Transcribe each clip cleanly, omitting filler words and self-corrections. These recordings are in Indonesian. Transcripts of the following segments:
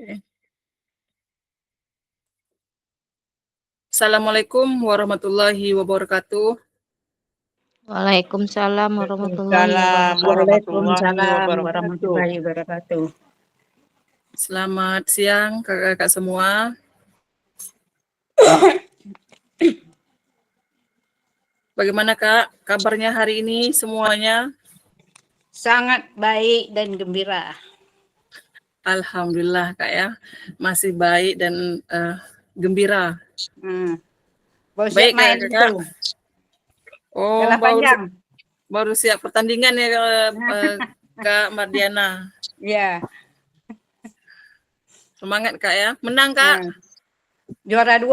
Oke. Assalamualaikum warahmatullahi wabarakatuh. Waalaikumsalam warahmatullahi Waalaikumsalam wabarakatuh. warahmatullahi Waalaikumsalam wabarakatuh. warahmatullahi wabarakatuh. Selamat siang kakak-kakak semua. Bagaimana Kak kabarnya hari ini semuanya? Sangat baik dan gembira. Alhamdulillah Kak ya, masih baik dan gembira. Baru Baik siap main kakak-kakak. itu. Oh Kalah panjang. baru siap pertandingan ya Kak Mardiana. Ya. Semangat Kak ya, menang Kak. Juara 2.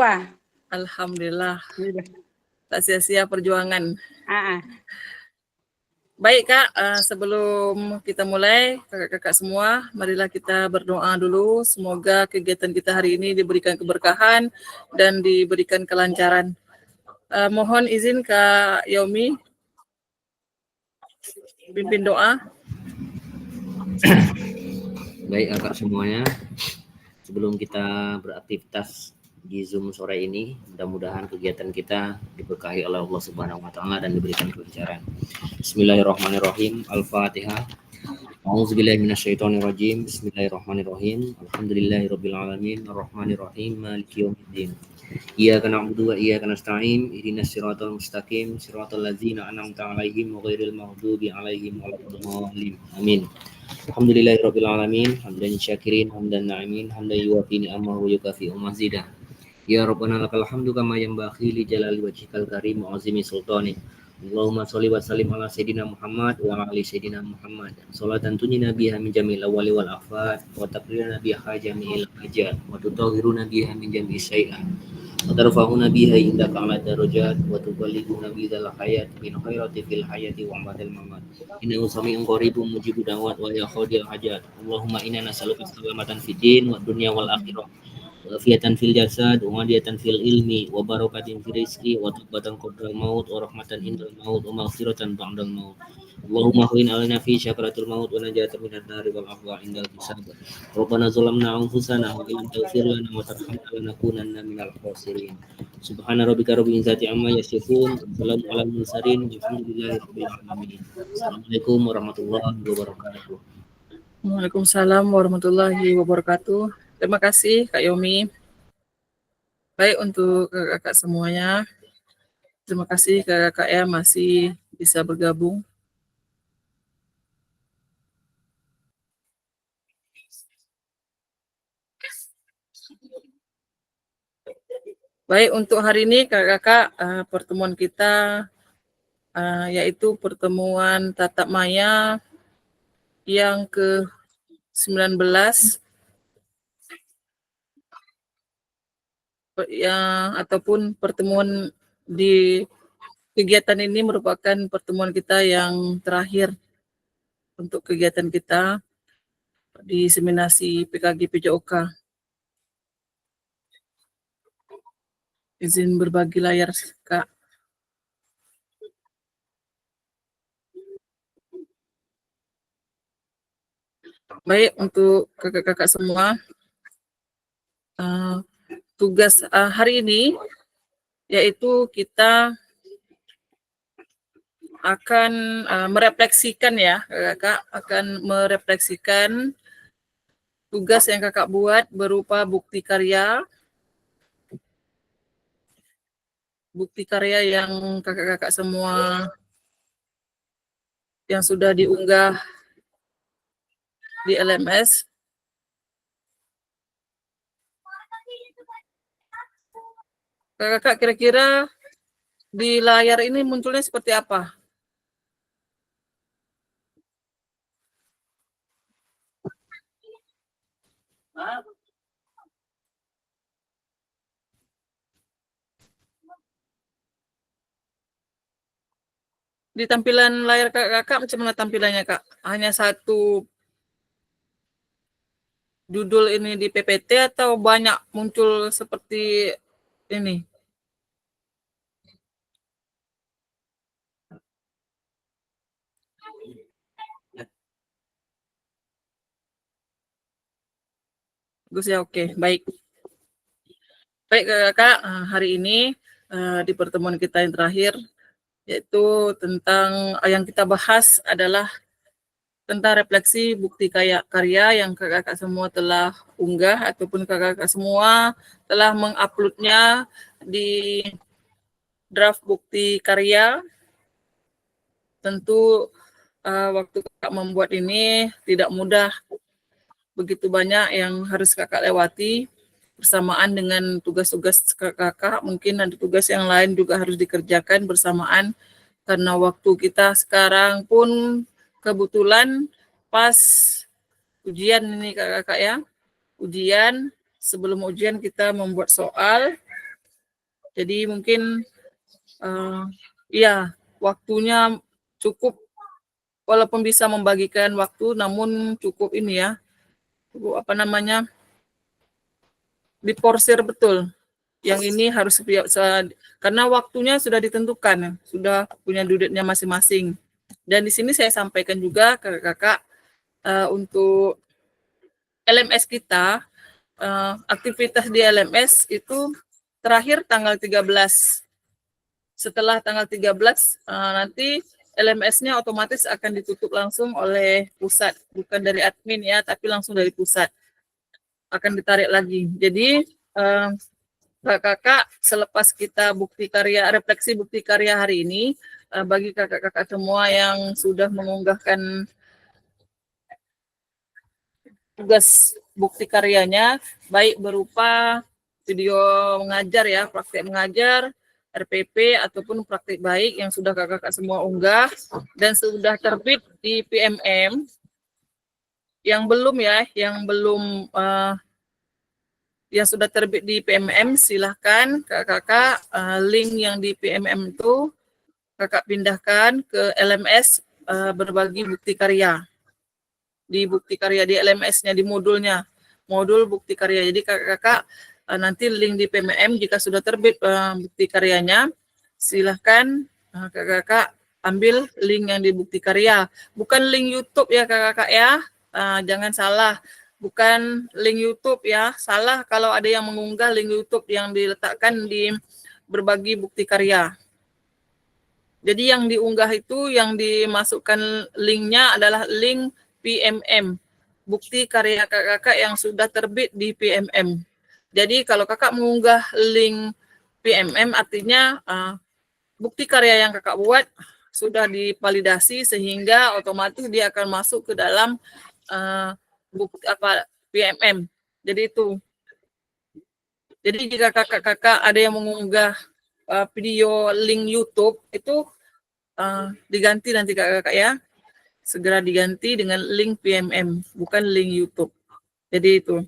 Alhamdulillah. Tak sia-sia perjuangan. Baik Kak, sebelum kita mulai, kakak-kakak semua, marilah kita berdoa dulu. Semoga kegiatan kita hari ini diberikan keberkahan dan diberikan kelancaran. Mohon izin Kak Yomi, pimpin doa. Baik kakak semuanya, sebelum kita beraktivitas di Zoom sore ini, mudah-mudahan kegiatan kita diberkahi oleh Allah Subhanahu wa taala dan diberikan kelancaran. Bismillahirrahmanirrahim. Al-Fatihah. A'udzubillahi minasyaitonirrajim. Bismillahirrahmanirrahim. Alhamdulillahirabbil alamin, arrahmanirrahim, maliki yaumiddin. Iyyaka na'budu wa iyyaka nasta'in. Ihdinas siratal mustaqim, siratal ladzina an'amta 'alaihim ghairil maghdubi 'alaihim waladdallin. Amin. Alhamdulillahirabbil alamin, hamdan syakirin, hamdan na'imin, hamdan yuwafi ni'amahu wa yukafi'u mazidah. Ya Rabbana lakal hamdu kama yanbaghi li jalali wajhikal karim wa azimi sultanik. Allahumma sholli wa sallim ala sayyidina Muhammad wa ala ali sayyidina Muhammad. Salatan tunjina biha min jamil awwali wal afat wa taqrina biha jami'il hajat wa tutahhiruna biha min jami'i syai'at wa tarfa'una biha indaka ala darajat wa tuballighuna bidzal hayat min khairati fil hayati wa ba'dal mamat. Innahu sami'un qaribun mujibud da'wat wa ya qadil hajat. Allahumma inna nas'aluka salamatan fid din wa dunya wal akhirah. Wafiyatan fil jasad, wa madiyatan fil ilmi, wa barakatin fil rizqi, wa tubatan qabla maut, wa rahmatan indal maut, wa maghfiratan ba'dal maut. Allahumma khawin alana fi syakaratul maut, wa najatan minan nari wal afwa indal hisab. Rabbana zalamna anfusana, wa illam taghfir lana wa tarhamna lanakunanna minal khasirin. Subhana rabbika rabbil izzati amma yasifun, salamun alal mursalin, walhamdulillahi rabbil alamin. Assalamualaikum warahmatullahi wabarakatuh. Waalaikumsalam warahmatullahi wabarakatuh. Terima kasih Kak Yomi. Baik untuk kakak semuanya. Terima kasih kakak ya masih bisa bergabung. Baik untuk hari ini kakak-kakak pertemuan kita yaitu pertemuan tatap maya yang ke-19 yang ataupun pertemuan di kegiatan ini merupakan pertemuan kita yang terakhir untuk kegiatan kita di diseminasi PKG PJOK. Izin berbagi layar Kak. Baik untuk kakak-kakak semua, tugas hari ini yaitu kita akan merefleksikan ya kakak, akan merefleksikan tugas yang kakak buat berupa bukti karya yang kakak-kakak semua yang sudah diunggah di LMS. Kakak kira-kira di layar ini munculnya seperti apa? Di tampilan layar kakak macam mana tampilannya Kak? Hanya satu judul ini di PPT atau banyak muncul seperti ini? Bagus ya, oke, baik. Baik kakak, hari ini di pertemuan kita yang terakhir, yaitu tentang yang kita bahas adalah tentang refleksi bukti karya yang kakak-kakak semua telah unggah ataupun kakak-kakak semua telah menguploadnya di draft bukti karya. Tentu waktu kakak membuat ini tidak mudah, begitu banyak yang harus kakak lewati bersamaan dengan tugas-tugas kakak, mungkin ada tugas yang lain juga harus dikerjakan bersamaan karena waktu kita sekarang pun kebetulan pas ujian ini kakak ya, ujian, sebelum ujian kita membuat soal, jadi mungkin ya waktunya cukup, walaupun bisa membagikan waktu namun cukup ini ya, cukup apa namanya, diporsir betul. Yang ini harus karena waktunya sudah ditentukan, sudah punya duduknya masing-masing. Dan di sini saya sampaikan juga ke kakak untuk LMS kita, aktivitas di LMS itu terakhir tanggal 13. Setelah tanggal 13 nanti LMS-nya otomatis akan ditutup langsung oleh pusat, bukan dari admin ya, tapi langsung dari pusat. Akan ditarik lagi. Jadi kakak selepas kita refleksi bukti karya hari ini, bagi kakak-kakak semua yang sudah mengunggahkan tugas bukti karyanya, baik berupa video mengajar ya, praktik mengajar, RPP ataupun praktik baik yang sudah kakak-kakak semua unggah dan sudah terbit di PMM. Yang belum ya, yang sudah terbit di PMM, silahkan kakak-kakak link yang di PMM itu kakak pindahkan ke LMS berbagi bukti karya. Di bukti karya di LMS-nya, di modul bukti karya. Jadi kakak-kakak nanti link di PMM jika sudah terbit bukti karyanya, silahkan kakak-kakak ambil link yang di bukti karya. Bukan link YouTube ya kakak-kakak ya, jangan salah. Bukan link YouTube ya, salah kalau ada yang mengunggah link YouTube yang diletakkan di berbagi bukti karya. Jadi yang diunggah itu, yang dimasukkan linknya adalah link PMM, bukti karya kakak yang sudah terbit di PMM. Jadi kalau kakak mengunggah link PMM artinya bukti karya yang kakak buat sudah divalidasi sehingga otomatis dia akan masuk ke dalam bukti PMM. Jadi itu. Jadi jika kakak-kakak ada yang mengunggah video link YouTube itu diganti nanti kakak-kakak ya. Segera diganti dengan link PMM, bukan link YouTube. Jadi itu.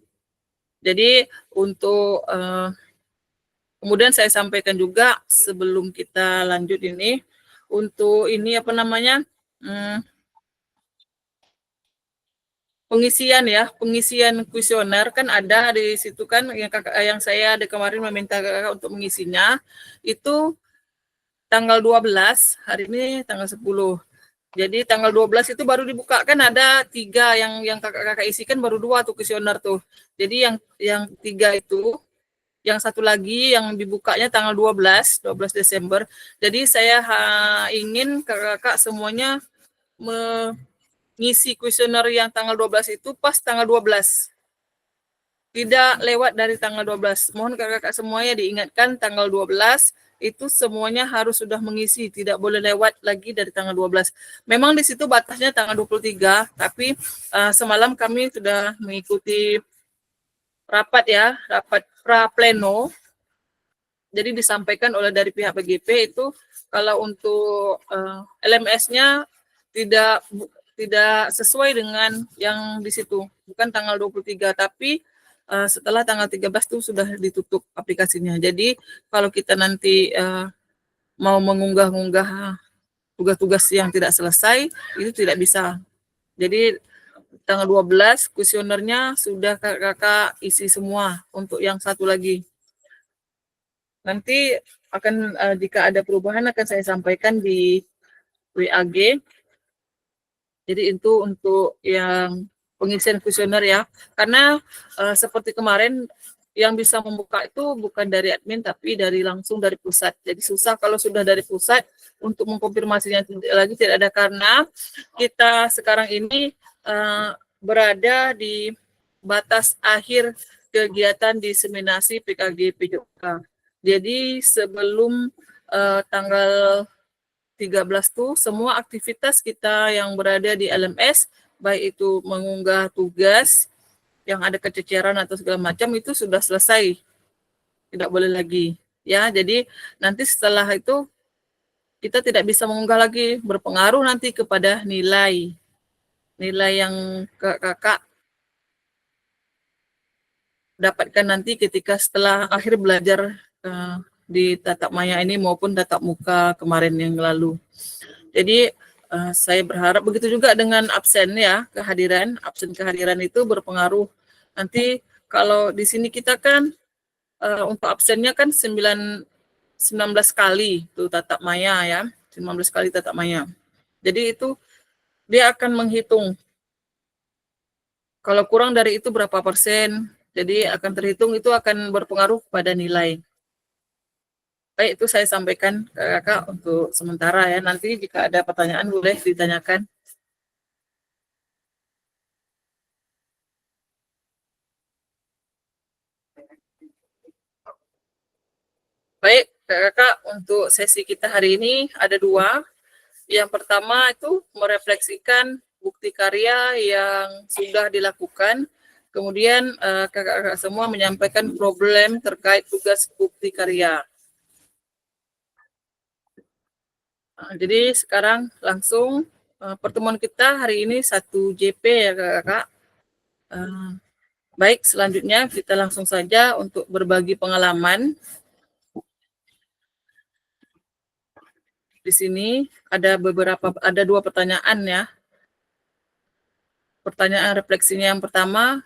Jadi untuk kemudian saya sampaikan juga sebelum kita lanjut ini, untuk ini apa namanya, pengisian kuesioner kan ada di situ kan yang saya ada kemarin meminta kakak untuk mengisinya itu tanggal 12, hari ini tanggal 10. Jadi tanggal 12 itu baru dibuka, kan ada 3 yang kakak-kakak isikan, baru 2 tuh kuesioner tuh. Jadi yang 3 itu, yang satu lagi yang dibukanya tanggal 12 Desember. Jadi saya ingin kakak-kakak semuanya mengisi kuesioner yang tanggal 12 itu pas tanggal 12. Tidak lewat dari tanggal 12. Mohon kakak-kakak semuanya diingatkan tanggal 12 itu semuanya harus sudah mengisi, tidak boleh lewat lagi dari tanggal 12. Memang di situ batasnya tanggal 23, tapi semalam kami sudah mengikuti rapat pra pleno. Jadi disampaikan oleh dari pihak PGP itu kalau untuk LMS-nya tidak sesuai dengan yang di situ, bukan tanggal 23, tapi setelah tanggal 13 itu sudah ditutup aplikasinya. Jadi kalau kita nanti mau mengunggah-unggah tugas-tugas yang tidak selesai, itu tidak bisa. Jadi tanggal 12 kuesionernya sudah kakak isi semua. Untuk yang satu lagi, nanti akan jika ada perubahan akan saya sampaikan di WAG. Jadi itu untuk yang pengisian kuesioner ya. Karena seperti kemarin yang bisa membuka itu bukan dari admin tapi langsung dari pusat. Jadi susah kalau sudah dari pusat untuk mengkonfirmasinya lagi tidak ada, karena kita sekarang ini berada di batas akhir kegiatan diseminasi PKG PJOK. Jadi sebelum tanggal 13 tuh semua aktivitas kita yang berada di LMS, baik itu mengunggah tugas yang ada kececeran atau segala macam itu sudah selesai. Tidak boleh lagi. Ya, jadi nanti setelah itu kita tidak bisa mengunggah lagi, berpengaruh nanti kepada nilai yang kakak dapatkan nanti ketika setelah akhir belajar di tatap maya ini maupun tatap muka kemarin yang lalu. Jadi saya berharap begitu juga dengan absen ya, absen kehadiran itu berpengaruh. Nanti kalau di sini kita kan untuk absennya kan 19 kali tuh tatap maya ya, 19 kali tatap maya. Jadi itu dia akan menghitung kalau kurang dari itu berapa persen. Jadi akan terhitung, itu akan berpengaruh pada nilai. Baik, itu saya sampaikan ke kakak untuk sementara ya. Nanti jika ada pertanyaan boleh ditanyakan. Baik, kakak, untuk sesi kita hari ini ada 2. Yang pertama itu merefleksikan bukti karya yang sudah dilakukan. Kemudian kakak-kakak semua menyampaikan problem terkait tugas bukti karya. Jadi sekarang langsung pertemuan kita hari ini 1 JP ya kakak. Baik, selanjutnya kita langsung saja untuk berbagi pengalaman. Di sini ada 2 pertanyaan ya. Pertanyaan refleksinya yang pertama,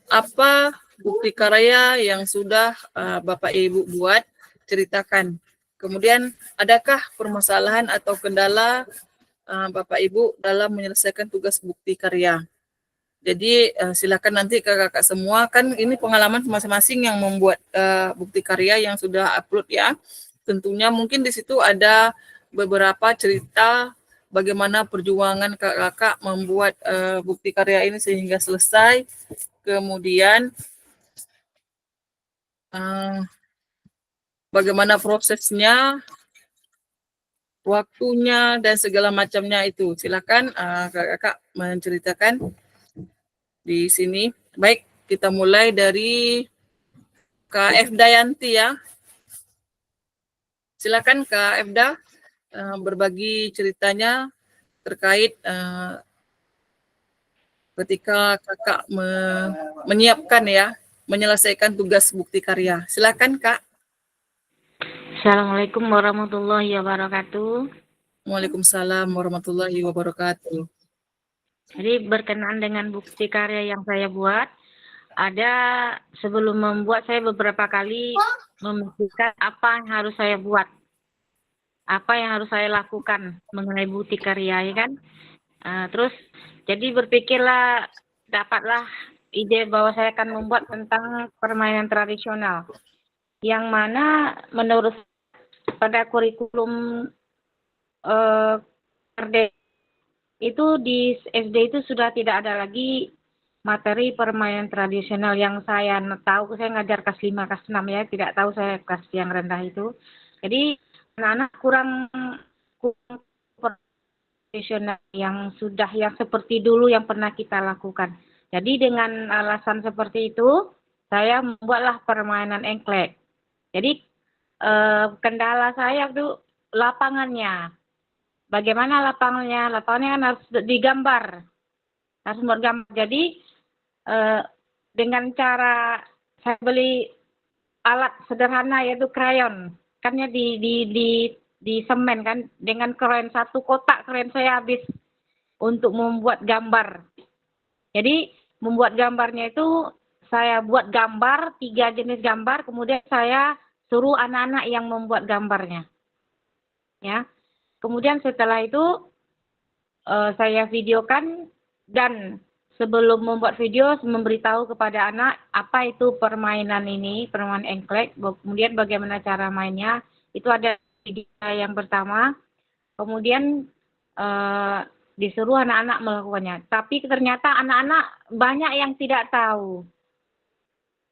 apa bukti karya yang sudah Bapak Ibu buat, ceritakan. Kemudian adakah permasalahan atau kendala Bapak Ibu dalam menyelesaikan tugas bukti karya. Jadi silakan nanti kakak-kakak semua, kan ini pengalaman masing-masing yang membuat bukti karya yang sudah upload ya. Tentunya mungkin di situ ada beberapa cerita bagaimana perjuangan kakak-kakak membuat bukti karya ini sehingga selesai. Kemudian bagaimana prosesnya, waktunya, dan segala macamnya itu. Silakan kakak-kakak menceritakan di sini. Baik, kita mulai dari Kak Efda Yanti ya. Silakan Kak Efda berbagi ceritanya terkait ketika kakak menyiapkan ya, menyelesaikan tugas bukti karya. Silakan Kak. Assalamualaikum warahmatullahi wabarakatuh. Waalaikumsalam warahmatullahi wabarakatuh. Jadi berkenaan dengan bukti karya yang saya buat, sebelum membuat saya beberapa kali memikirkan apa yang harus saya buat, apa yang harus saya lakukan mengenai bukti karya, ya kan? Terus jadi berpikirlah, dapatlah ide bahwa saya akan membuat tentang permainan tradisional, yang mana menurut pada kurikulum itu di SD itu sudah tidak ada lagi materi permainan tradisional. Yang saya tahu, saya ngajar kelas 5, kelas 6 ya, tidak tahu saya kelas yang rendah itu. Jadi anak-anak kurang tradisional yang seperti dulu yang pernah kita lakukan. Jadi dengan alasan seperti itu, saya membuatlah permainan engklek. Jadi kendala saya itu lapangannya. Bagaimana lapangannya? Lapangannya kan harus digambar, harus bergambar. Jadi dengan cara saya beli alat sederhana yaitu krayon, kannya di semen kan, dengan krayon 1 kotak krayon saya habis untuk membuat gambar. Jadi membuat gambarnya itu saya buat gambar 3 jenis gambar, kemudian saya suruh anak-anak yang membuat gambarnya, ya. Kemudian setelah itu saya videokan dan sebelum membuat video memberitahu kepada anak apa itu permainan ini, permainan engklek, kemudian bagaimana cara mainnya. Itu ada video yang pertama. Kemudian disuruh anak-anak melakukannya. Tapi ternyata anak-anak banyak yang tidak tahu.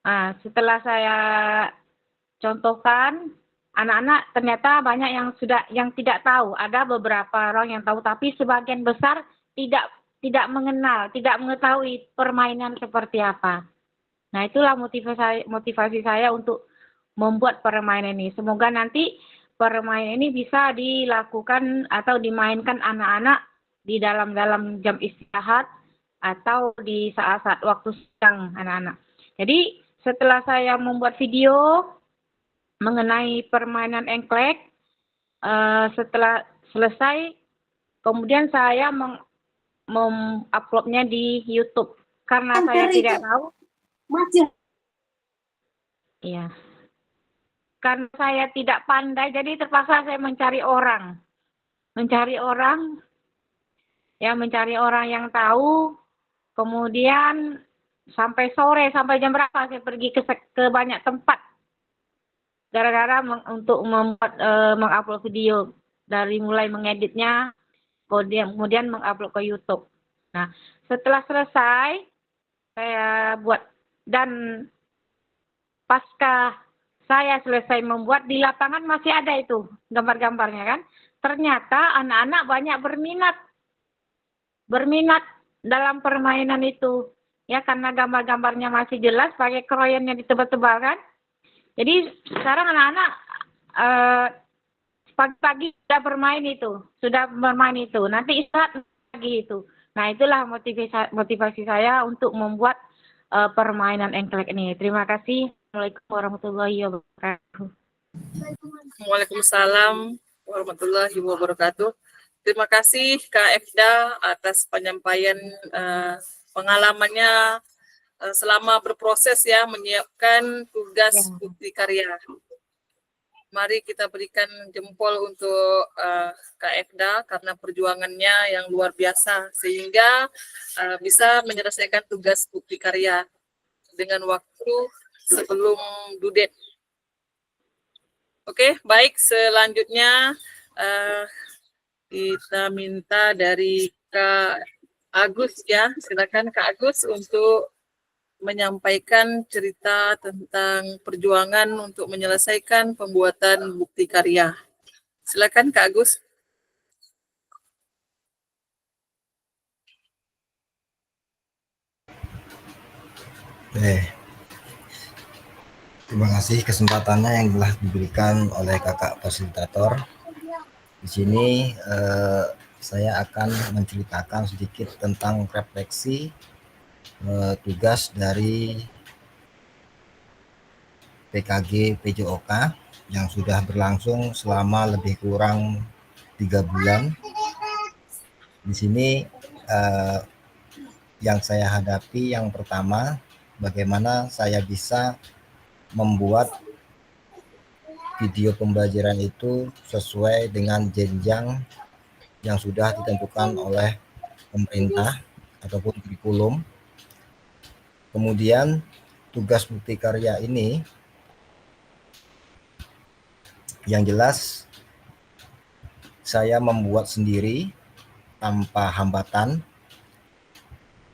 Nah, setelah saya contohkan, anak-anak ternyata banyak yang tidak tahu. Ada beberapa orang yang tahu, tapi sebagian besar tidak mengenal, tidak mengetahui permainan seperti apa. Nah, itulah motivasi saya untuk membuat permainan ini. Semoga nanti permainan ini bisa dilakukan atau dimainkan anak-anak di dalam jam istirahat atau di saat-saat waktu siang anak-anak. Jadi setelah saya membuat video mengenai permainan engklek, setelah selesai, kemudian saya menguploadnya di YouTube karena saya tidak tahu. Iya. Karena saya tidak pandai, jadi terpaksa saya mencari orang yang tahu. Kemudian sampai sore, sampai jam berapa saya pergi ke banyak tempat gara-gara untuk mengupload video, dari mulai mengeditnya, kemudian mengupload ke YouTube. Nah, setelah selesai saya buat, dan pasca saya selesai membuat, di lapangan masih ada itu gambar-gambarnya kan. Ternyata anak-anak banyak berminat dalam permainan itu. Ya, karena gambar-gambarnya masih jelas, pakai kroyon yang ditebal-tebal kan. Jadi sekarang anak-anak pagi-pagi sudah bermain itu. Nanti istirahat lagi itu. Nah, itulah motivasi saya untuk membuat permainan engklek ini. Terima kasih. Assalamualaikum warahmatullahi wabarakatuh. Waalaikumsalam warahmatullahi wabarakatuh. Terima kasih Kak Efda atas penyampaian pengalamannya selama berproses ya menyiapkan tugas bukti karya. Mari kita berikan jempol untuk Kak Efda karena perjuangannya yang luar biasa sehingga bisa menyelesaikan tugas bukti karya dengan waktu sebelum due date. Oke, baik, selanjutnya kita minta dari Kak Agus ya. Silakan Kak Agus untuk menyampaikan cerita tentang perjuangan untuk menyelesaikan pembuatan bukti karya. Silakan Kak Agus. Terima kasih kesempatannya yang telah diberikan oleh kakak fasilitator. Di sini saya akan menceritakan sedikit tentang refleksi tugas dari PKG PJOK yang sudah berlangsung selama lebih kurang 3 bulan. Di sini yang saya hadapi yang pertama, bagaimana saya bisa membuat video pembelajaran itu sesuai dengan jenjang yang sudah ditentukan oleh pemerintah ataupun kurikulum. Kemudian tugas bukti karya ini yang jelas saya membuat sendiri tanpa hambatan.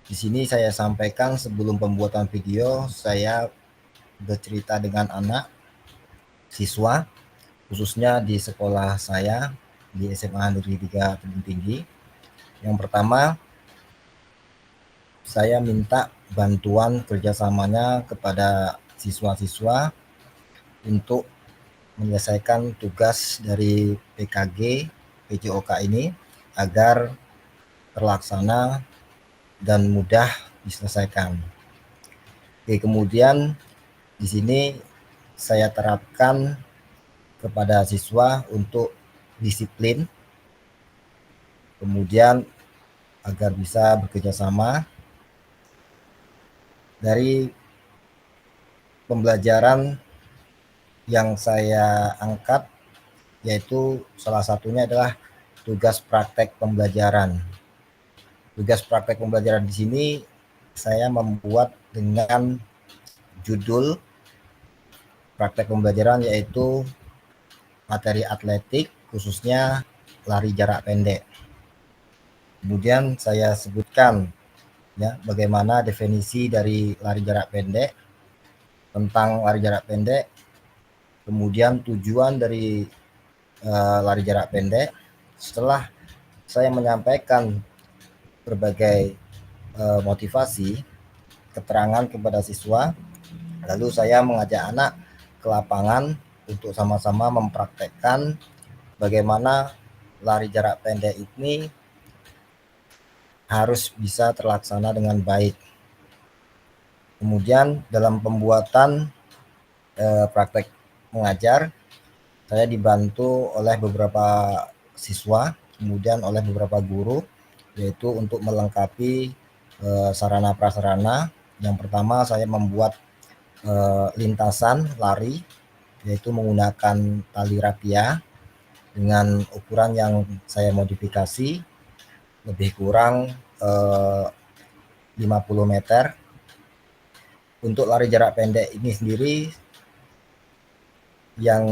Di sini saya sampaikan sebelum pembuatan video saya bercerita dengan anak siswa khususnya di sekolah saya di SMA Negeri 3 Tebing Tinggi. Yang pertama, saya minta bantuan kerjasamanya kepada siswa-siswa untuk menyelesaikan tugas dari PKG PJOK ini agar terlaksana dan mudah diselesaikan. Oke, kemudian di sini saya terapkan kepada siswa untuk disiplin, kemudian agar bisa bekerja sama. Dari pembelajaran yang saya angkat, yaitu salah satunya adalah tugas praktek pembelajaran. Tugas praktek pembelajaran di sini saya membuat dengan judul praktek pembelajaran yaitu materi atletik, khususnya lari jarak pendek. Kemudian saya sebutkan ya bagaimana definisi dari lari jarak pendek, tentang lari jarak pendek, kemudian tujuan dari lari jarak pendek. Setelah saya menyampaikan berbagai motivasi, keterangan kepada siswa, lalu saya mengajak anak ke lapangan untuk sama-sama mempraktekkan bagaimana lari jarak pendek ini harus bisa terlaksana dengan baik. Kemudian dalam pembuatan praktek mengajar, saya dibantu oleh beberapa siswa, kemudian oleh beberapa guru, yaitu untuk melengkapi sarana prasarana. Yang pertama saya membuat lintasan lari, yaitu menggunakan tali rapia dengan ukuran yang saya modifikasi lebih kurang 50 meter. Untuk lari jarak pendek ini sendiri yang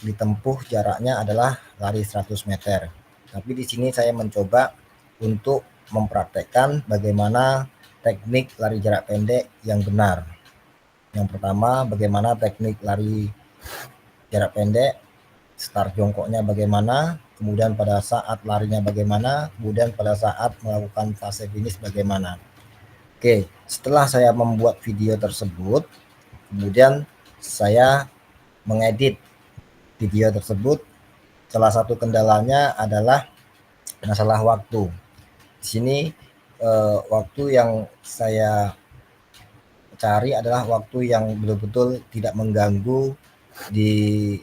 ditempuh jaraknya adalah lari 100 meter. Tapi di sini saya mencoba untuk mempraktekkan bagaimana teknik lari jarak pendek yang benar. Yang pertama, bagaimana teknik lari jarak pendek, start jongkoknya bagaimana, kemudian pada saat larinya bagaimana, kemudian pada saat melakukan fase finish bagaimana. Oke, setelah saya membuat video tersebut, kemudian saya mengedit video tersebut. Salah satu kendalanya adalah masalah waktu. Di sini waktu yang saya cari adalah waktu yang betul-betul tidak mengganggu di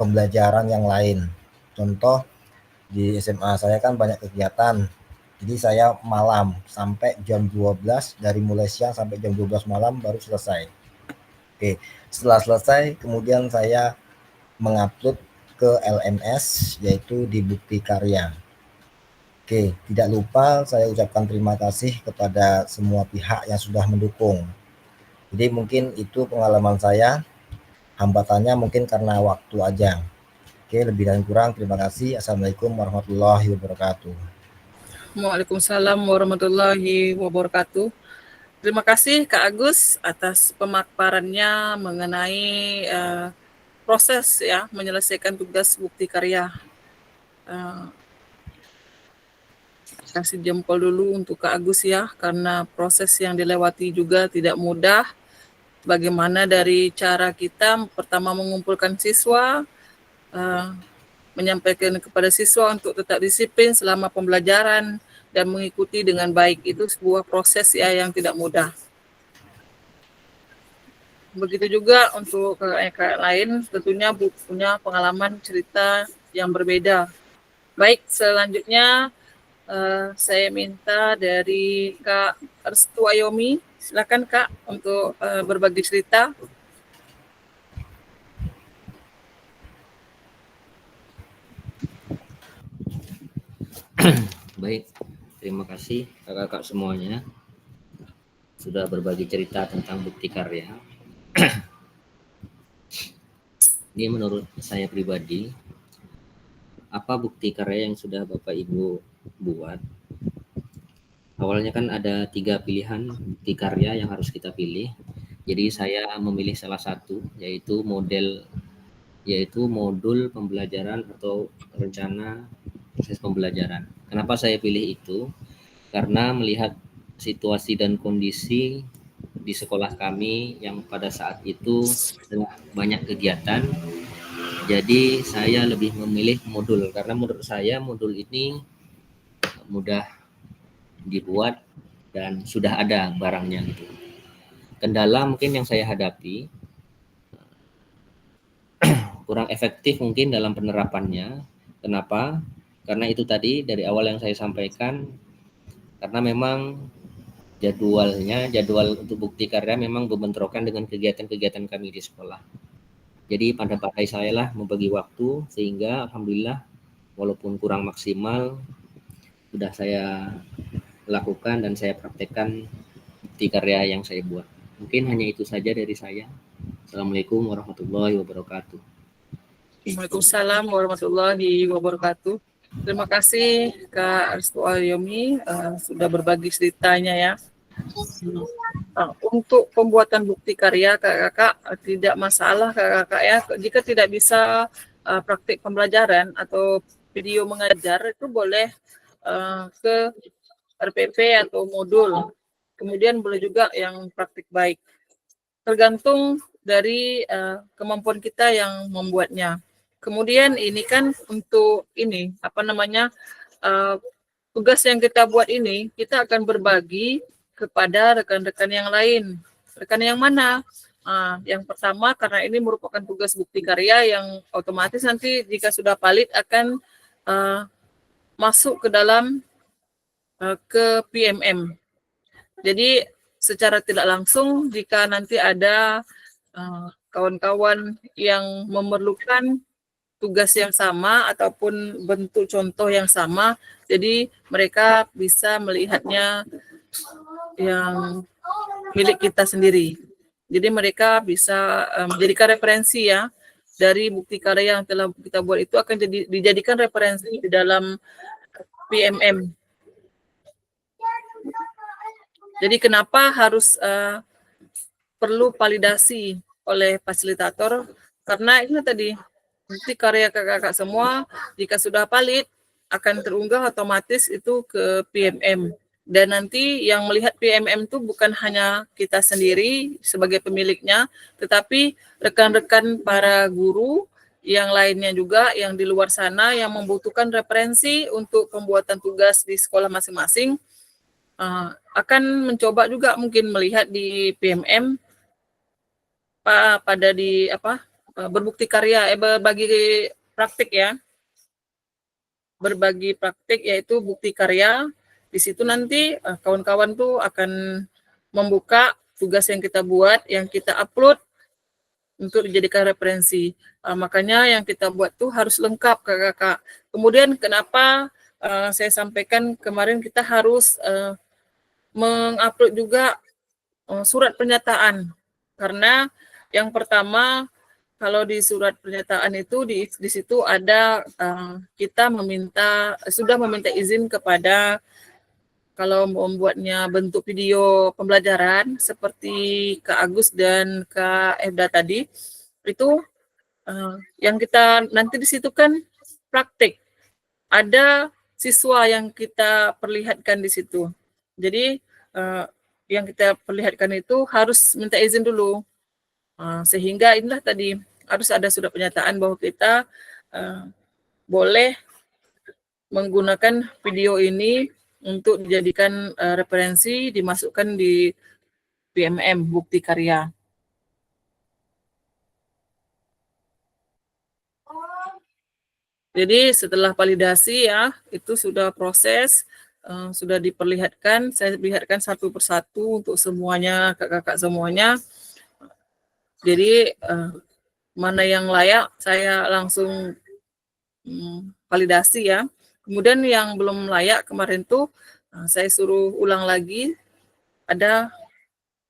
pembelajaran yang lain. Contoh, di SMA saya kan banyak kegiatan, jadi saya malam sampai jam 12, dari mulai siang sampai jam 12 malam baru selesai. Oke, setelah selesai kemudian saya mengupload ke LMS, yaitu di Bukti Karya. Oke, tidak lupa saya ucapkan terima kasih kepada semua pihak yang sudah mendukung. Jadi mungkin itu pengalaman saya, hambatannya mungkin karena waktu aja. Oke, lebih dan kurang terima kasih. Assalamualaikum warahmatullahi wabarakatuh. Waalaikumsalam warahmatullahi wabarakatuh. Terima kasih Kak Agus atas pemaparannya mengenai proses ya menyelesaikan tugas bukti karya. Kasih jempol dulu untuk Kak Agus ya, karena proses yang dilewati juga tidak mudah. Bagaimana dari cara kita pertama mengumpulkan siswa, menyampaikan kepada siswa untuk tetap disiplin selama pembelajaran dan mengikuti dengan baik, itu sebuah proses ya yang tidak mudah. Begitu juga untuk kakak lain tentunya punya pengalaman cerita yang berbeda. Baik, selanjutnya saya minta dari Kak Restu Ayomi, silakan Kak untuk berbagi cerita. Baik, terima kasih kakak-kakak semuanya sudah berbagi cerita tentang bukti karya. Ini menurut saya pribadi, apa bukti karya yang sudah Bapak Ibu buat? Awalnya kan ada 3 pilihan bukti karya yang harus kita pilih. Jadi saya memilih salah satu, yaitu modul pembelajaran atau rencana proses pembelajaran. Kenapa saya pilih itu? Karena melihat situasi dan kondisi di sekolah kami yang pada saat itu banyak kegiatan. Jadi saya lebih memilih modul karena menurut saya modul ini mudah dibuat dan sudah ada barangnya gitu. Kendala mungkin yang saya hadapi kurang efektif mungkin dalam penerapannya. Kenapa? Karena itu tadi dari awal yang saya sampaikan, karena memang jadwal untuk bukti karya memang berbentrokan dengan kegiatan-kegiatan kami di sekolah. Jadi pandai saya lah membagi waktu, sehingga alhamdulillah walaupun kurang maksimal sudah saya lakukan dan saya praktekkan bukti karya yang saya buat. Mungkin hanya itu saja dari saya. Assalamualaikum warahmatullahi wabarakatuh. Waalaikumsalam warahmatullahi wabarakatuh. Terima kasih Kak Restu Ayomi sudah berbagi ceritanya ya. Untuk pembuatan bukti karya kakak tidak masalah kakak ya. Jika tidak bisa praktik pembelajaran atau video mengajar itu boleh ke RPP atau modul. Kemudian boleh juga yang praktik baik. Tergantung dari kemampuan kita yang membuatnya. Kemudian ini kan untuk ini tugas yang kita buat ini kita akan berbagi kepada rekan-rekan yang lain. Rekan yang mana? Yang pertama karena ini merupakan tugas bukti karya yang otomatis nanti jika sudah valid akan masuk ke dalam ke PMM. Jadi secara tidak langsung jika nanti ada kawan-kawan yang memerlukan tugas yang sama ataupun bentuk contoh yang sama, jadi mereka bisa melihatnya yang milik kita sendiri. Jadi mereka bisa menjadikan referensi ya dari bukti karya yang telah kita buat itu akan dijadikan referensi di dalam PMM. Jadi kenapa harus perlu validasi oleh fasilitator? Karena ini tadi bukti karya kakak-kakak semua jika sudah valid akan terunggah otomatis itu ke PMM. Dan nanti yang melihat PMM itu bukan hanya kita sendiri sebagai pemiliknya, tetapi rekan-rekan para guru yang lainnya juga yang di luar sana yang membutuhkan referensi untuk pembuatan tugas di sekolah masing-masing akan mencoba juga mungkin melihat di PMM pada di berbukti karya berbagi praktik ya, berbagi praktik yaitu bukti karya. Di situ nanti kawan-kawan tuh akan membuka tugas yang kita buat, yang kita upload untuk dijadikan referensi. Makanya yang kita buat tuh harus lengkap kakak-kakak. Kemudian kenapa saya sampaikan kemarin kita harus mengupload juga surat pernyataan. Karena yang pertama kalau di surat pernyataan itu di situ ada kita sudah meminta izin kepada kalau membuatnya bentuk video pembelajaran seperti Kak Agus dan Kak Evda tadi itu yang kita nanti di situ kan praktik. Ada siswa yang kita perlihatkan di situ. Jadi yang kita perlihatkan itu harus minta izin dulu. Sehingga inilah tadi harus ada surat pernyataan bahwa kita boleh menggunakan video ini untuk dijadikan referensi dimasukkan di PMM bukti karya. Jadi setelah validasi ya itu sudah proses sudah diperlihatkan, saya perlihatkan satu persatu untuk semuanya kakak-kakak semuanya. Jadi mana yang layak saya langsung validasi ya. Kemudian yang belum layak kemarin tuh saya suruh ulang lagi. Ada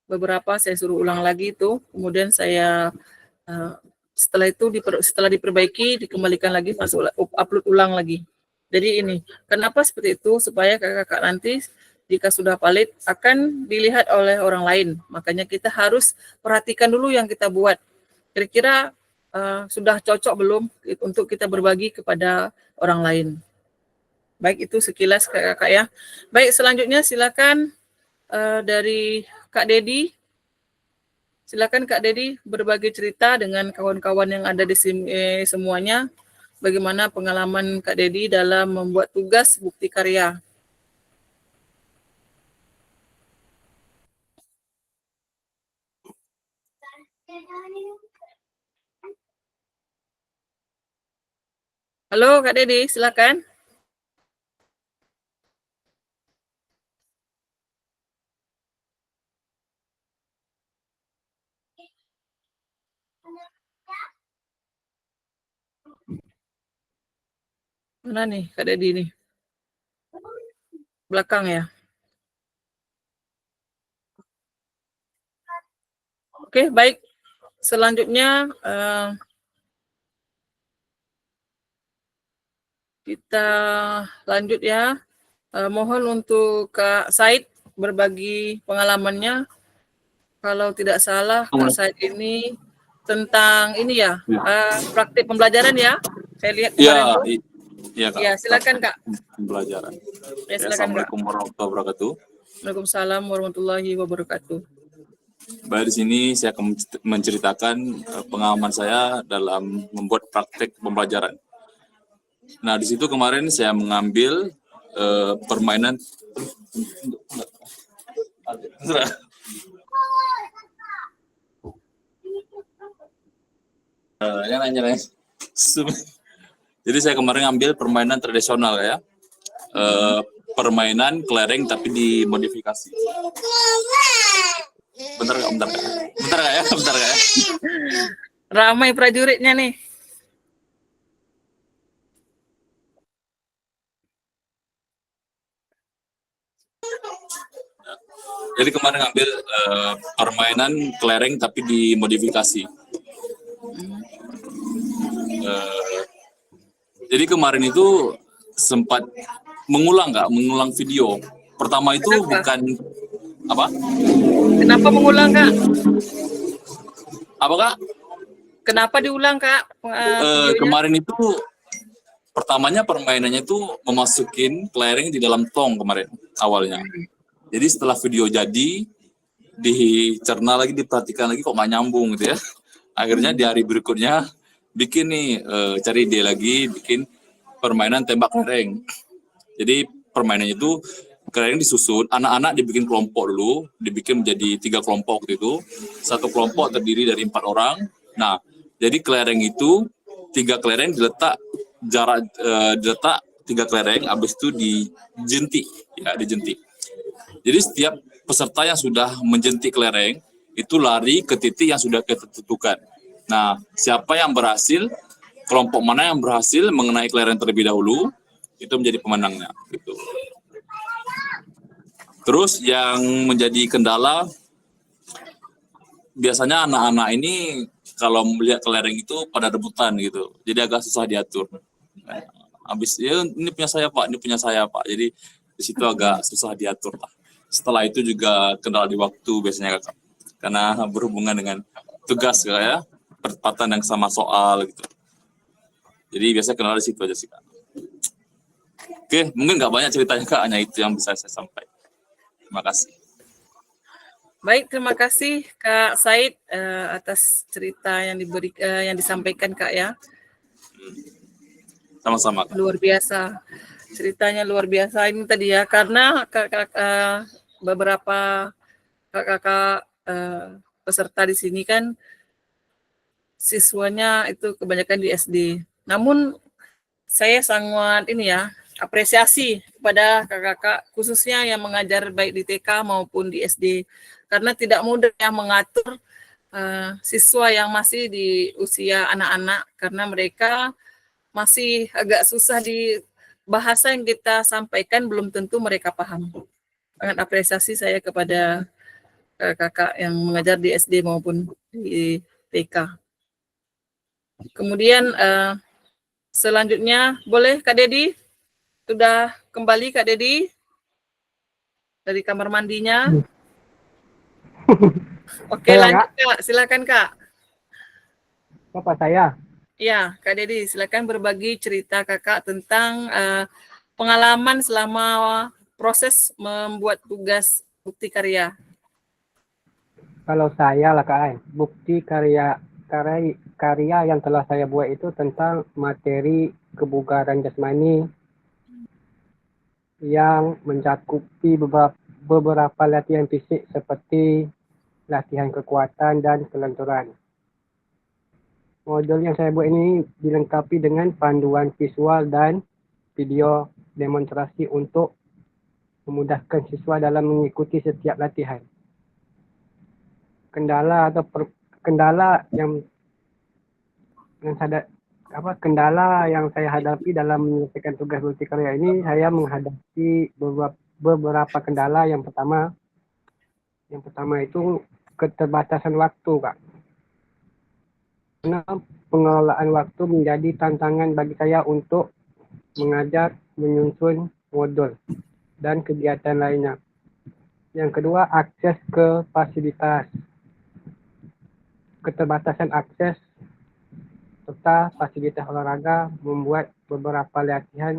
beberapa saya suruh ulang lagi itu. Kemudian saya setelah itu setelah diperbaiki dikembalikan lagi masuk upload ulang lagi. Jadi ini kenapa seperti itu supaya kakak-kakak nanti jika sudah valid akan dilihat oleh orang lain. Makanya kita harus perhatikan dulu yang kita buat. Kira-kira sudah cocok belum untuk kita berbagi kepada orang lain. Baik, itu sekilas kakak-kakak ya. Baik, selanjutnya silakan dari Kak Dedi. Silakan Kak Dedi berbagi cerita dengan kawan-kawan yang ada di sini semuanya. Bagaimana pengalaman Kak Dedi dalam membuat tugas bukti karya. Halo Kak Dedi, silakan. Mana nih Kak Dedi nih? Belakang ya? Oke, baik. Selanjutnya kita lanjut ya. Mohon untuk Kak Said berbagi pengalamannya. Kalau tidak salah, Kak Said ini tentang ini ya, praktik pembelajaran ya. Saya lihat kemarin tuh. Iya Kak. Ya, silakan Kak. Pembelajaran. Ya, silakan Kak. Assalamualaikum warahmatullahi wabarakatuh. Waalaikumsalam warahmatullahi wabarakatuh. Baik, di sini saya akan menceritakan pengalaman saya dalam membuat praktek pembelajaran. Nah, di situ kemarin saya mengambil permainan. Jadi saya kemarin ngambil permainan tradisional ya, permainan kelereng tapi dimodifikasi. Bentar kak ya. Ramai prajuritnya nih. Jadi kemarin ngambil permainan kelereng tapi dimodifikasi. Jadi kemarin itu sempat mengulang video. Pertama itu Kenapa? bukan apa? Kenapa mengulang Kak? Apa Kak? Kenapa diulang Kak? Videonya? Kemarin itu pertamanya permainannya itu memasukin kelereng di dalam tong kemarin awalnya. Jadi setelah video jadi dicerna lagi, diperhatikan lagi kok nggak nyambung gitu ya. Akhirnya di hari berikutnya bikin nih cari ide lagi, bikin permainan tembak kelereng. Jadi permainannya itu kelereng disusun, anak-anak dibikin kelompok dulu, dibikin menjadi 3 kelompok gitu. Satu kelompok terdiri dari 4 orang. Nah, jadi kelereng itu 3 kelereng diletak diletak 3 kelereng, habis itu dijentik. Jadi setiap peserta yang sudah menjentik kelereng itu lari ke titik yang sudah kita tentukan. Nah, siapa yang berhasil, kelompok mana yang berhasil mengenai kelereng terlebih dahulu, itu menjadi pemenangnya. Gitu. Terus yang menjadi kendala, biasanya anak-anak ini kalau melihat kelereng itu pada rebutan gitu, jadi agak susah diatur. Habis ya ini punya saya Pak, ini punya saya Pak. Jadi di situ agak susah diatur lah. Setelah itu juga kendala di waktu biasanya Kak, karena berhubungan dengan tugas ya, pertempatan yang sama soal gitu. Jadi biasanya kendala di situ aja sih Kak. Oke, mungkin nggak banyak ceritanya Kak, hanya itu yang bisa saya sampaikan. Terima kasih. Baik, terima kasih Kak Said atas cerita yang yang disampaikan Kak ya. Sama-sama Kak. Luar biasa. Ceritanya luar biasa ini tadi ya, karena beberapa kakak-kakak peserta di sini kan siswanya itu kebanyakan di SD. Namun saya sangat ini ya, apresiasi kepada kakak-kakak khususnya yang mengajar baik di TK maupun di SD, karena tidak mudah ya mengatur siswa yang masih di usia anak-anak, karena mereka masih agak susah di bahasa yang kita sampaikan belum tentu mereka paham. Sangat apresiasi saya kepada kakak yang mengajar di SD maupun di TK. Kemudian selanjutnya boleh Kak Dedi? Sudah kembali Kak Dedi dari kamar mandinya? Oke, lanjut Kak, silakan Kak. Apa saya? Ya, Kak Dedi, silakan berbagi cerita Kakak tentang pengalaman selama proses membuat tugas bukti karya. Kalau saya lah Kak, bukti karya yang telah saya buat itu tentang materi kebugaran jasmani yang mencakupi beberapa latihan fisik seperti latihan kekuatan dan kelenturan. Modul yang saya buat ini dilengkapi dengan panduan visual dan video demonstrasi untuk memudahkan siswa dalam mengikuti setiap latihan. Kendala yang saya hadapi dalam menyelesaikan tugas bukti karya ini, saya menghadapi beberapa kendala. Yang pertama itu keterbatasan waktu, Kak. Karena pengelolaan waktu menjadi tantangan bagi saya untuk mengajar, menyusun modul, dan kegiatan lainnya. Yang kedua, akses ke fasilitas. Keterbatasan akses serta fasilitas olahraga membuat beberapa latihan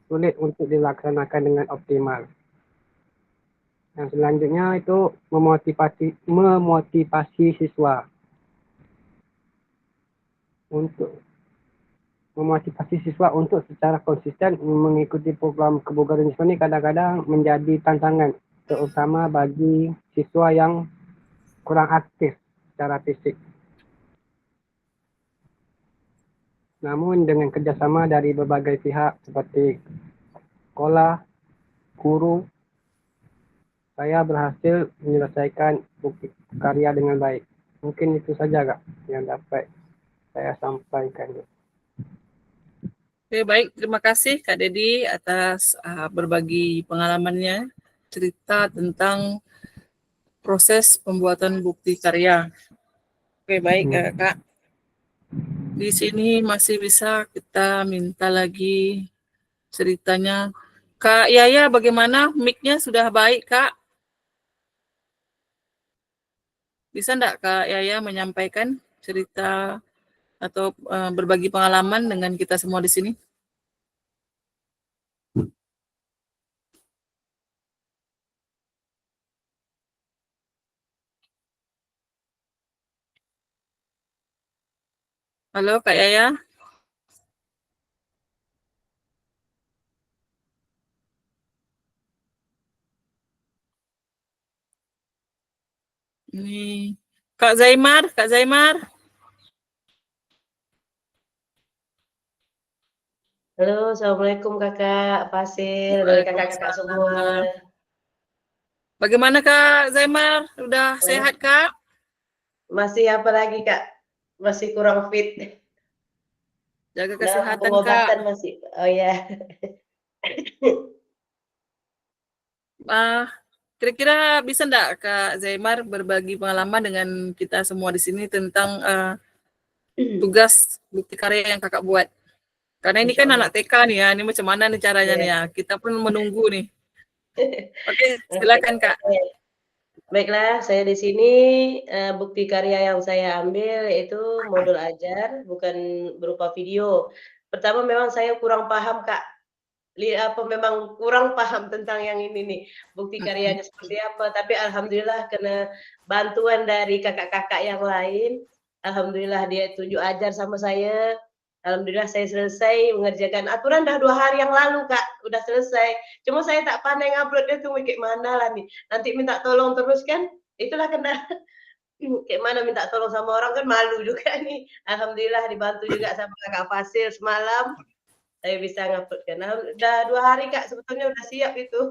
sulit untuk dilaksanakan dengan optimal. Yang selanjutnya itu memotivasi siswa. Untuk memotivasi siswa untuk secara konsisten mengikuti program kebugaran siswa ini kadang-kadang menjadi tantangan, terutama bagi siswa yang kurang aktif secara fisik. Namun dengan kerjasama dari berbagai pihak seperti sekolah, guru, saya berhasil menyelesaikan buku karya dengan baik. Mungkin itu saja, Kak, yang dapat saya sampaikan. Oke, baik. Terima kasih Kak Dedi atas berbagi pengalamannya, cerita tentang proses pembuatan bukti karya. Oke, baik Kak. Di sini masih bisa kita minta lagi ceritanya. Kak Yaya, bagaimana? Mic-nya sudah baik, Kak? Bisa enggak Kak Yaya menyampaikan cerita atau berbagi pengalaman dengan kita semua di sini? Halo Kak Yaya? Ini Kak Zaimar, Kak Zaimar. Halo, Assalamualaikum Kakak Fasil dan kakak-kakak semua. Bagaimana Kak Zaimar? Udah sehat Kak? Masih apa lagi Kak? Masih kurang fit. Jaga Nah, kesehatan pengobatan Kak. masih. Oh ya. Kira-kira bisa enggak Kak Zaimar berbagi pengalaman dengan kita semua di sini tentang tugas bukti karya yang Kakak buat? Karena ini kan anak TK nih ya, ini macam mana nih caranya nih ya? Kita pun menunggu nih. Oke, silakan Kak. Baiklah, saya di sini bukti karya yang saya ambil yaitu modul ajar, bukan berupa video. Pertama memang saya kurang paham Kak. Memang kurang paham tentang yang ini nih, bukti karyanya seperti apa. Tapi alhamdulillah karena bantuan dari kakak-kakak yang lain, alhamdulillah dia tunjuk ajar sama saya. Alhamdulillah saya selesai mengerjakan aturan dah 2 hari yang lalu Kak, udah selesai. Cuma saya tak pandai nguploadnya tuh kayak mana lah nih. Nanti minta tolong terus kan, itulah kena kayak mana minta tolong sama orang kan malu juga nih. Alhamdulillah dibantu juga sama Kakak Fasil semalam. Saya bisa nguploadkan. Nah, udah 2 hari Kak, sebetulnya udah siap itu.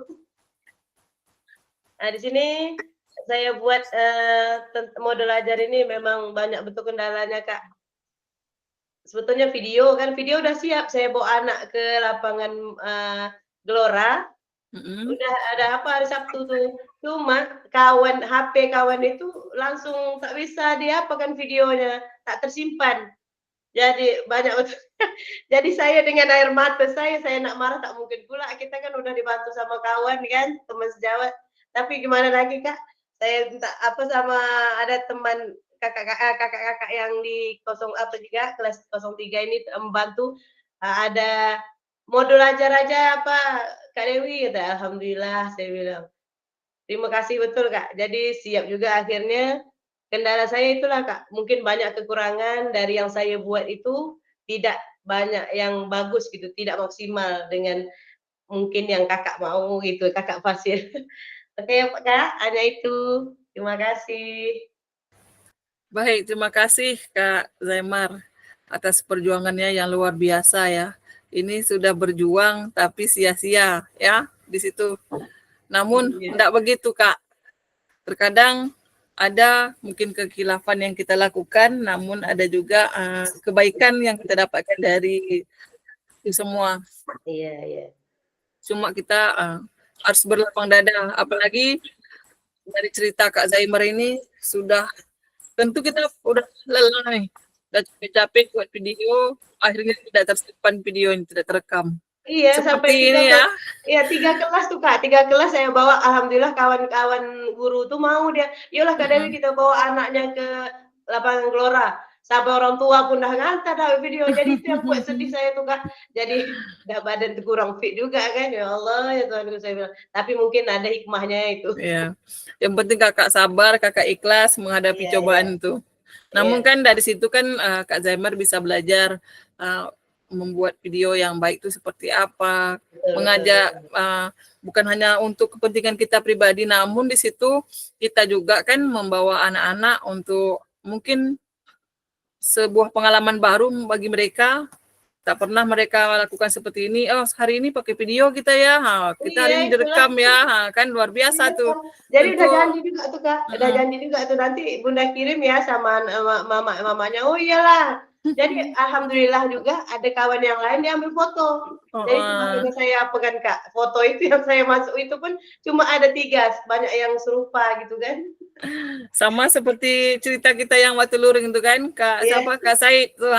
Nah, di sini saya buat modul ajar ini memang banyak betul kendalanya Kak. Sebetulnya video udah siap, saya bawa anak ke lapangan Gelora. Udah ada apa hari Sabtu tuh. Cuma HP kawan itu langsung tak bisa diapakan videonya, tak tersimpan. Jadi banyak betul. Jadi saya dengan air mata saya nak marah tak mungkin pula. Kita kan udah dibantu sama kawan kan, teman sejawat. Tapi gimana lagi Kak? Saya minta sama ada teman kakak-kakak yang di juga kelas 03 ini membantu ada modul ajar aja apa Kak Dewi gitu. Alhamdulillah saya bilang. Terima kasih betul Kak. Jadi siap juga akhirnya. Kendala saya itulah Kak, mungkin banyak kekurangan dari yang saya buat itu tidak banyak yang bagus gitu, tidak maksimal dengan mungkin yang Kakak mau gitu, Kakak Fasil. Oke Kak, hanya itu. Terima kasih. Baik, terima kasih Kak Zaimar atas perjuangannya yang luar biasa ya. Ini sudah berjuang tapi sia-sia ya di situ. Namun tidak begitu Kak. Terkadang ada mungkin kekhilafan yang kita lakukan, namun ada juga kebaikan yang kita dapatkan dari itu semua. Iya. Cuma kita harus berlapang dada, apalagi dari cerita Kak Zaimer ini sudah tentu kita udah lelah nih, udah capek-capek buat video, akhirnya tidak tersimpan video ini, tidak terekam. Iya, Seperti sampai ini ya. iya 3 kelas tuh Kak, 3 kelas saya bawa, alhamdulillah kawan-kawan guru tuh mau dia, "Yolah Kak Dewi kita bawa anaknya ke lapangan Gelora." Sampai orang tua pun dah ngantar dah video, jadi itu yang buat sedih saya tuh Kak. Jadi dah badan tuh kurang fit juga kan, ya Allah ya Tuhanku saya bilang. Tapi mungkin ada hikmahnya itu. Iya. Yang penting Kakak sabar, Kakak ikhlas menghadapi Iya iya, cobaan itu. iya. Namun kan dari situ kan Kak Zaimer bisa belajar membuat video yang baik itu seperti apa, Betul betul mengajak betul. bukan hanya untuk kepentingan kita pribadi, namun di situ kita juga kan membawa anak-anak untuk mungkin sebuah pengalaman baru bagi mereka. Tak pernah mereka lakukan seperti ini. Oh, hari ini pakai video kita ya. Kita hari Iya ini itulah. direkam ya. Kan luar biasa Iya, tuh. jadi Tentu udah janji juga tuh Kak, udah mm, janji juga tuh nanti Bunda kirim ya sama mamanya. Oh iyalah. Jadi alhamdulillah juga ada kawan yang lain dia ambil foto. Jadi itu makanya saya pegang Kak, foto itu yang saya masuk itu pun cuma ada 3, banyak yang serupa gitu kan. sama seperti cerita kita yang waktu luring itu kan. Kak Iya. siapa? Kak Said tuh.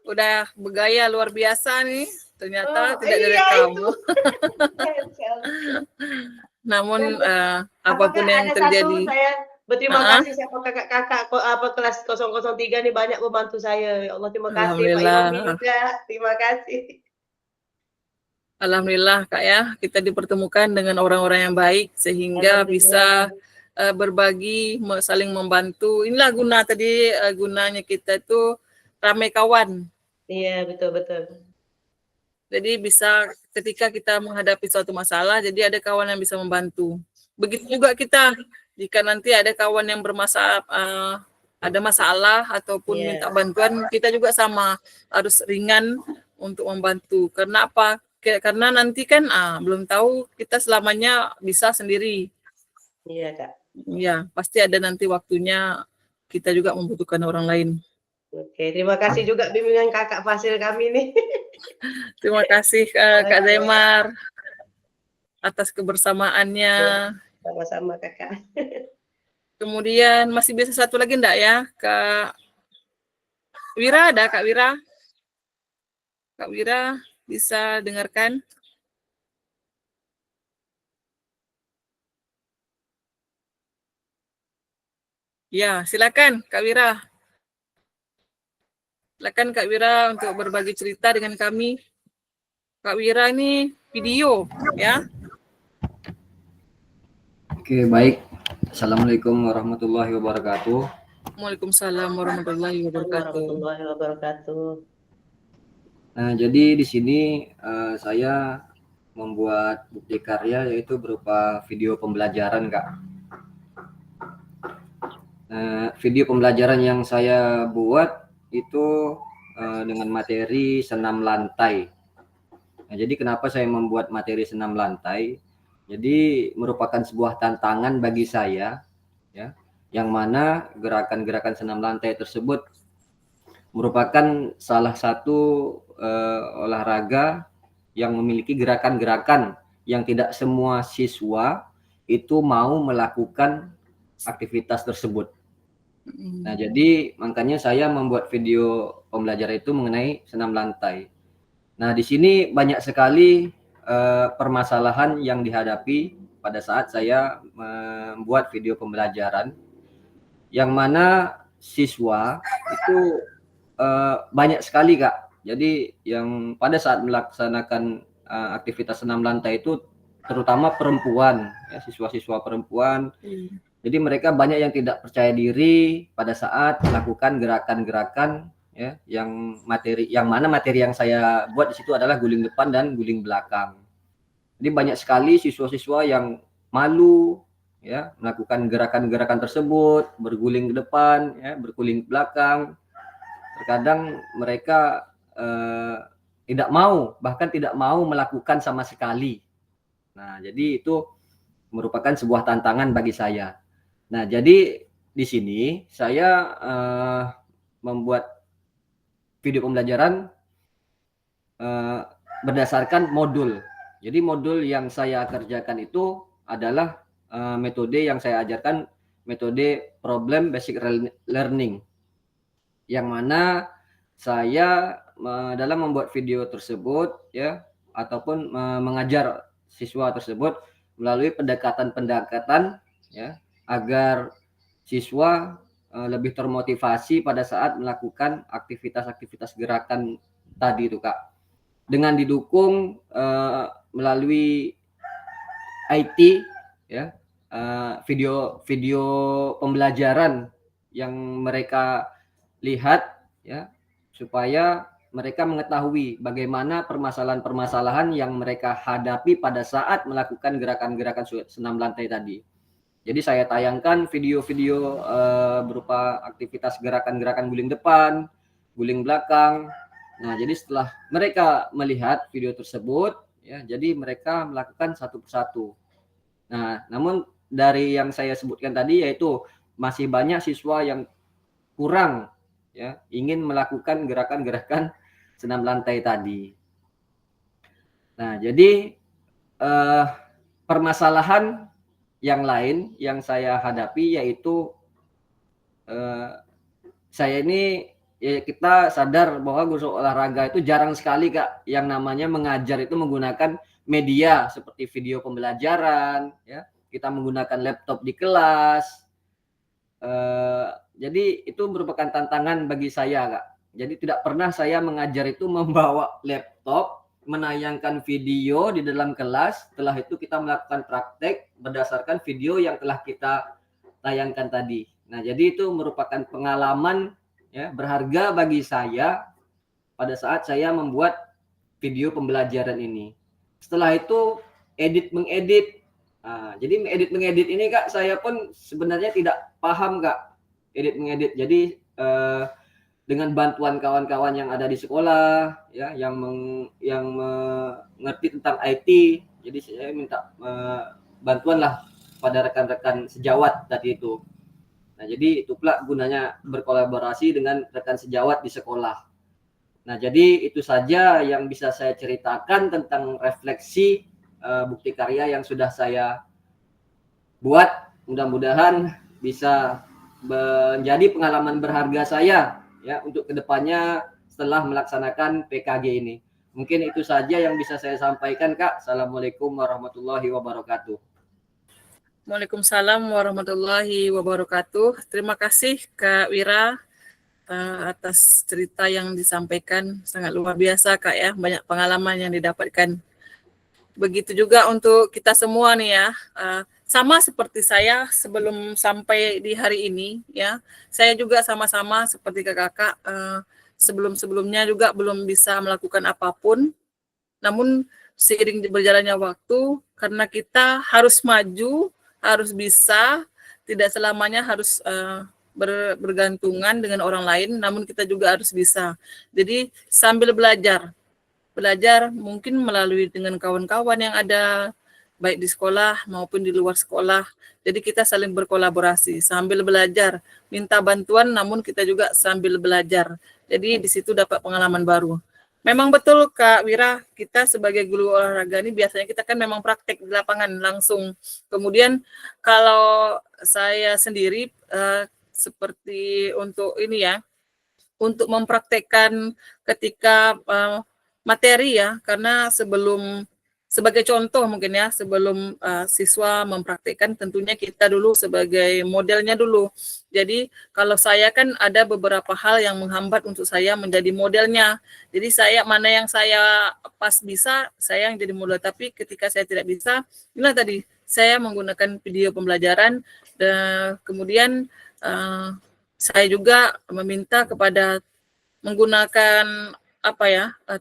Udah bergaya luar biasa nih. Ternyata Oh, tidak iya direkam. itu. Namun Apakah apapun yang ada satu terjadi. saya berterima Ah, kasih siapa kakak-kakak kelas 003 nih banyak membantu saya. Ya Allah terima kasih Pak Imami Alhamdulillah. juga. Terima kasih. Alhamdulillah Kak ya, kita dipertemukan dengan orang-orang yang baik sehingga bisa Alhamdulillah. berbagi, saling membantu. Inilah guna tadi gunanya kita itu ramai kawan. Iya, betul betul. Jadi bisa ketika kita menghadapi suatu masalah, jadi ada kawan yang bisa membantu. Begitu juga kita, jika nanti ada kawan yang bermasalah, ada masalah ataupun Iya. minta bantuan, kita juga sama harus ringan untuk membantu. Karena apa? Karena nanti kan belum tahu kita selamanya bisa sendiri. Iya, Kak. Ya, pasti ada nanti waktunya kita juga membutuhkan orang lain. Oke, terima kasih juga bimbingan Kakak Fasil kami nih. Terima kasih Kak Zaimar atas kebersamaannya. Sama-sama Kakak. Kemudian masih bisa satu lagi enggak ya? Kak Wira ada Kak Wira? Kak Wira bisa dengarkan? Ya, silakan Kak Wira. Silakan Kak Wira untuk berbagi cerita dengan kami. Kak Wira ini video ya. Oke, baik. Assalamualaikum warahmatullahi wabarakatuh. Waalaikumsalam warahmatullahi wabarakatuh. Warahmatullahi wabarakatuh. Nah, jadi di sini saya membuat bukti karya yaitu berupa video pembelajaran, Kak. Video pembelajaran yang saya buat itu dengan materi senam lantai. Nah, jadi kenapa saya membuat materi senam lantai? Jadi merupakan sebuah tantangan bagi saya, ya, yang mana gerakan-gerakan senam lantai tersebut merupakan salah satu olahraga yang memiliki gerakan-gerakan yang tidak semua siswa itu mau melakukan aktivitas tersebut. Nah, jadi makanya saya membuat video pembelajaran itu mengenai senam lantai. Nah, di sini banyak sekali permasalahan yang dihadapi pada saat saya membuat video pembelajaran, yang mana siswa itu banyak sekali, Kak. Jadi yang pada saat melaksanakan aktivitas senam lantai itu terutama perempuan, ya, siswa-siswa perempuan. Jadi mereka banyak yang tidak percaya diri pada saat melakukan gerakan-gerakan, ya, yang mana materi yang saya buat di situ adalah guling depan dan guling belakang. Jadi banyak sekali siswa-siswa yang malu, ya, melakukan gerakan-gerakan tersebut, berguling ke depan, ya, berguling ke belakang. Terkadang mereka tidak mau, bahkan tidak mau melakukan sama sekali. Nah, jadi itu merupakan sebuah tantangan bagi saya. Nah, jadi di sini saya membuat video pembelajaran berdasarkan modul. Jadi modul yang saya kerjakan itu adalah metode yang saya ajarkan, metode problem basic learning, yang mana saya dalam membuat video tersebut ya, ataupun mengajar siswa tersebut melalui pendekatan-pendekatan ya, agar siswa lebih termotivasi pada saat melakukan aktivitas-aktivitas gerakan tadi itu, Kak. Dengan didukung melalui IT ya, video pembelajaran yang mereka lihat ya, supaya mereka mengetahui bagaimana permasalahan-permasalahan yang mereka hadapi pada saat melakukan gerakan-gerakan senam lantai tadi. Jadi saya tayangkan video-video berupa aktivitas gerakan-gerakan guling depan, guling belakang. Nah, jadi setelah mereka melihat video tersebut, ya, jadi mereka melakukan satu persatu. Nah, namun dari yang saya sebutkan tadi, yaitu masih banyak siswa yang kurang ya, ingin melakukan gerakan-gerakan senam lantai tadi. Nah, jadi permasalahan yang lain yang saya hadapi yaitu saya ini ya, kita sadar bahwa guru olahraga itu jarang sekali, Kak, yang namanya mengajar itu menggunakan media seperti video pembelajaran ya, kita menggunakan laptop di kelas. Jadi itu merupakan tantangan bagi saya, Kak. Jadi tidak pernah saya mengajar itu membawa laptop, menayangkan video di dalam kelas, setelah itu kita melakukan praktek berdasarkan video yang telah kita tayangkan tadi. Nah, jadi itu merupakan pengalaman ya, berharga bagi saya pada saat saya membuat video pembelajaran ini. Setelah itu mengedit. Nah, jadi mengedit ini, Kak, saya pun sebenarnya tidak paham, Kak, mengedit. Jadi dengan bantuan kawan-kawan yang ada di sekolah ya, yang mengerti tentang IT, jadi saya minta bantuan lah pada rekan-rekan sejawat tadi itu. Nah, jadi itu pula gunanya berkolaborasi dengan rekan sejawat di sekolah. Nah, jadi itu saja yang bisa saya ceritakan tentang refleksi bukti karya yang sudah saya buat. Mudah-mudahan bisa menjadi pengalaman berharga saya ya untuk kedepannya setelah melaksanakan PKG ini. Mungkin itu saja yang bisa saya sampaikan, Kak. Assalamualaikum warahmatullahi wabarakatuh. Waalaikumsalam warahmatullahi wabarakatuh. Terima kasih Kak Wira atas cerita yang disampaikan, sangat luar biasa, Kak, ya, banyak pengalaman yang didapatkan. Begitu juga untuk kita semua nih ya, sama seperti saya sebelum sampai di hari ini ya, saya juga sama-sama seperti kakak sebelum-sebelumnya juga belum bisa melakukan apapun, namun seiring berjalannya waktu, karena kita harus maju, harus bisa, tidak selamanya harus bergantungan dengan orang lain, namun kita juga harus bisa. Jadi sambil belajar mungkin melalui dengan kawan-kawan yang ada, baik di sekolah maupun di luar sekolah. Jadi kita saling berkolaborasi, sambil belajar, minta bantuan namun kita juga sambil belajar. Jadi di situ dapat pengalaman baru. Memang betul Kak Wira, kita sebagai guru olahraga ini biasanya kita kan memang praktek di lapangan langsung. Kemudian kalau saya sendiri seperti untuk ini ya, untuk mempraktekkan ketika materi ya, karena sebagai contoh mungkin ya, sebelum siswa mempraktekkan tentunya kita dulu sebagai modelnya dulu. Jadi kalau saya kan ada beberapa hal yang menghambat untuk saya menjadi modelnya. Jadi mana yang saya pas bisa, saya yang jadi model. Tapi ketika saya tidak bisa, inilah tadi saya menggunakan video pembelajaran dan kemudian saya juga meminta kepada menggunakan